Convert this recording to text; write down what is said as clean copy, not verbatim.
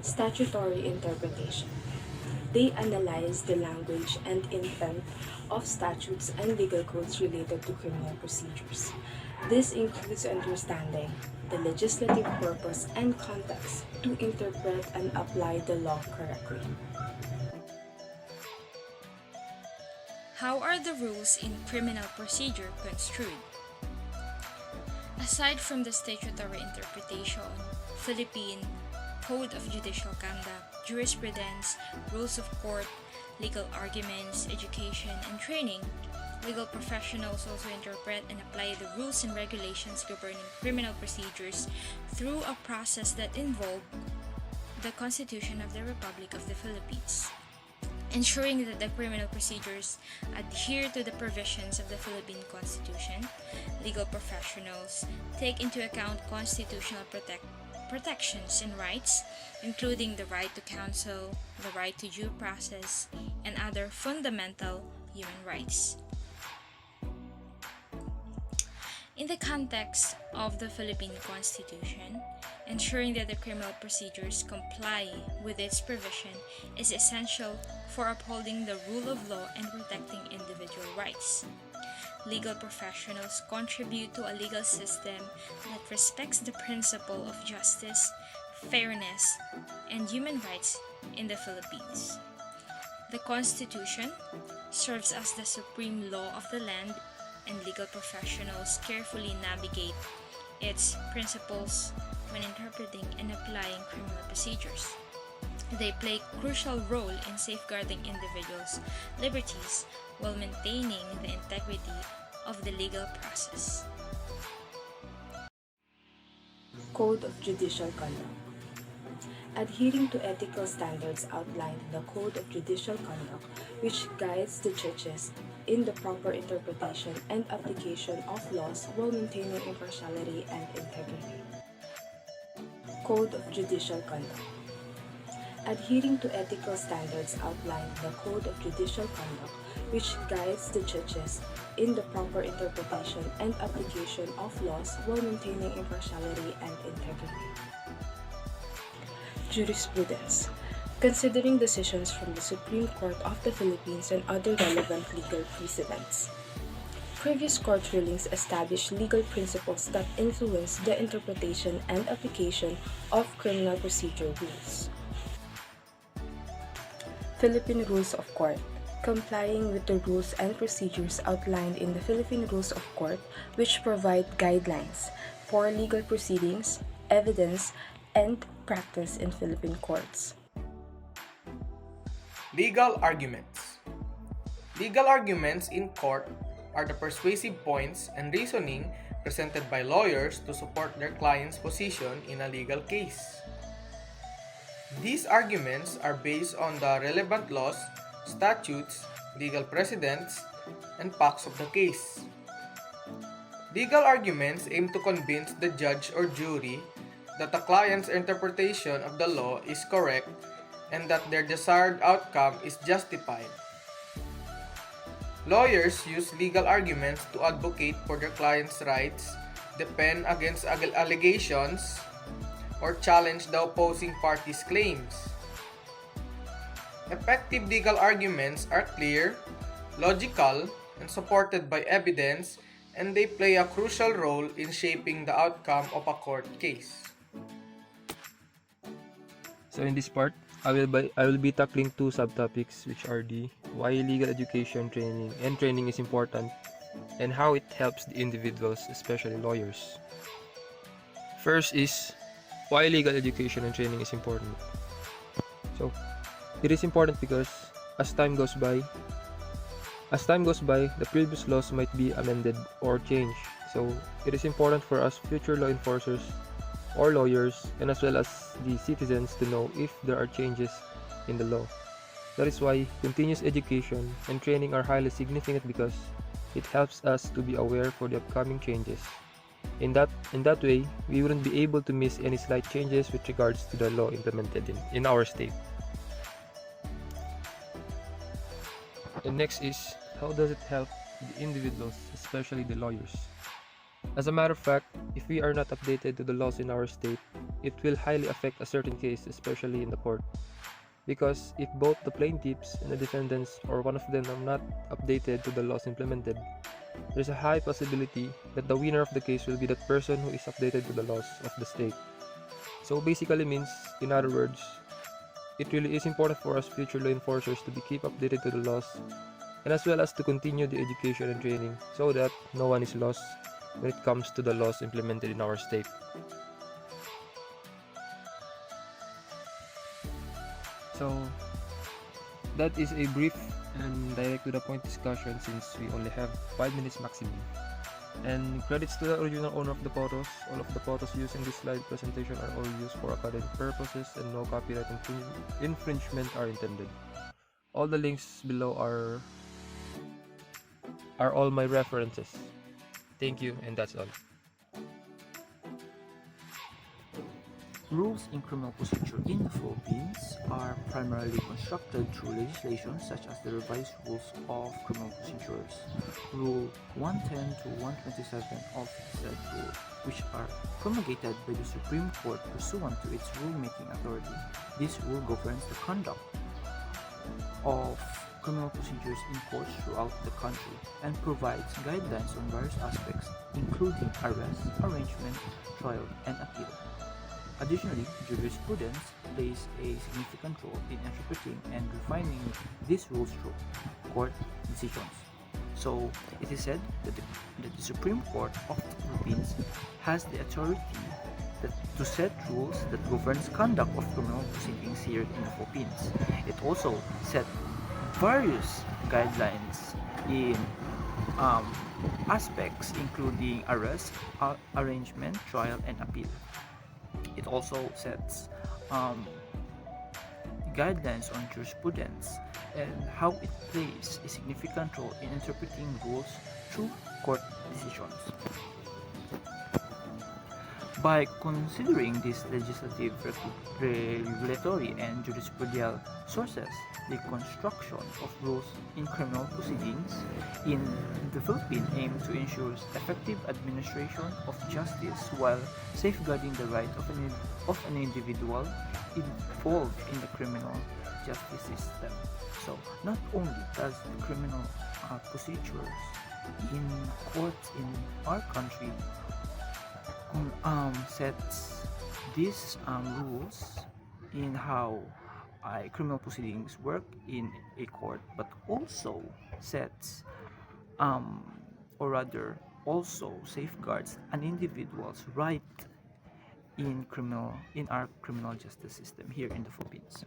Statutory interpretation. They analyze the language and intent of statutes and legal codes related to criminal procedures. This includes understanding the legislative purpose and context to interpret and apply the law correctly. How are the rules in criminal procedure construed? Aside from the statutory interpretation, Philippine Code of Judicial Conduct, jurisprudence, rules of court, legal arguments, education, and training, legal professionals also interpret and apply the rules and regulations governing criminal procedures through a process that involves the Constitution of the Republic of the Philippines, ensuring that the criminal procedures adhere to the provisions of the Philippine Constitution. Legal professionals take into account constitutional protections and rights, including the right to counsel, the right to due process, and other fundamental human rights. In the context of the Philippine Constitution, ensuring that the criminal procedures comply with its provision is essential for upholding the rule of law and protecting individual rights. Legal professionals contribute to a legal system that respects the principle of justice, fairness, and human rights in the Philippines. The Constitution serves as the supreme law of the land, and legal professionals carefully navigate its principles when interpreting and applying criminal procedures. They play a crucial role in safeguarding individuals' liberties while maintaining the integrity of the legal process. Code of Judicial Conduct. Adhering to ethical standards outlined in the Code of Judicial Conduct, which guides the judges in the proper interpretation and application of laws while maintaining impartiality and integrity. Code of Judicial Conduct. Adhering to ethical standards outlined in the Code of Judicial Conduct, which guides the judges in the proper interpretation and application of laws while maintaining impartiality and integrity. Jurisprudence. Considering decisions from the Supreme Court of the Philippines and other relevant legal precedents. Previous court rulings establish legal principles that influence the interpretation and application of criminal procedure rules. Philippine Rules of Court. Complying with the rules and procedures outlined in the Philippine Rules of Court, which provide guidelines for legal proceedings, evidence, and practice in Philippine courts. Legal arguments. Legal arguments in court are the persuasive points and reasoning presented by lawyers to support their client's position in a legal case. These arguments are based on the relevant laws, statutes, legal precedents, and facts of the case. Legal arguments aim to convince the judge or jury that the client's interpretation of the law is correct and that their desired outcome is justified. Lawyers use legal arguments to advocate for their client's rights, defend against allegations, or challenge the opposing party's claims. Effective legal arguments are clear, logical, and supported by evidence, and they play a crucial role in shaping the outcome of a court case. So in this part, I will be tackling two subtopics, which are the why legal education training is important and how it helps the individuals, especially lawyers. First is why legal education and training is important. So it is important because as time goes by, the previous laws might be amended or changed. So it is important for us future law enforcers or lawyers, and as well as the citizens, to know if there are changes in the law. That is why continuous education and training are highly significant, because it helps us to be aware for the upcoming changes. In that way, we wouldn't be able to miss any slight changes with regards to the law implemented in our state. And next is, how does it help the individuals, especially the lawyers? As a matter of fact, if we are not updated to the laws in our state, it will highly affect a certain case, especially in the court. Because if both the plaintiffs and the defendants or one of them are not updated to the laws implemented, there's a high possibility that the winner of the case will be that person who is updated to the laws of the state. So basically means, in other words, it really is important for us future law enforcers to be keep updated to the laws and as well as to continue the education and training so that no one is lost when it comes to the laws implemented in our state. So that is a brief and direct to the point discussion since we only have 5 minutes maximum. And credits to the original owner of the photos. All of the photos used in this slide presentation are all used for academic purposes and no copyright infringement are intended. All the links below are all my references. Thank you, and that's all. Rules in criminal procedure in the Philippines are primarily constructed through legislation such as the Revised Rules of Criminal Procedures, Rule 110 to 127 of said rule, which are promulgated by the Supreme Court pursuant to its rulemaking authority. This rule governs the conduct of criminal procedures in courts throughout the country and provides guidelines on various aspects, including arrest, arraignment, trial, and appeal. Additionally, jurisprudence plays a significant role in interpreting and refining these rules through court decisions. So, it is said that the Supreme Court of the Philippines has the authority to set rules that governs conduct of criminal proceedings here in the Philippines. It also set various guidelines in aspects including arrest, arraignment, trial, and appeal. It also sets guidelines on jurisprudence and how it plays a significant role in interpreting rules through court decisions. By considering these legislative, regulatory, and jurisprudential sources, the construction of rules in criminal proceedings in the Philippines aim to ensure effective administration of justice while safeguarding the right of an individual involved in the criminal justice system. So, not only does the criminal procedures in courts in our country sets these rules in how criminal proceedings work in a court, but also sets or rather also safeguards an individual's right in our criminal justice system here in the Philippines.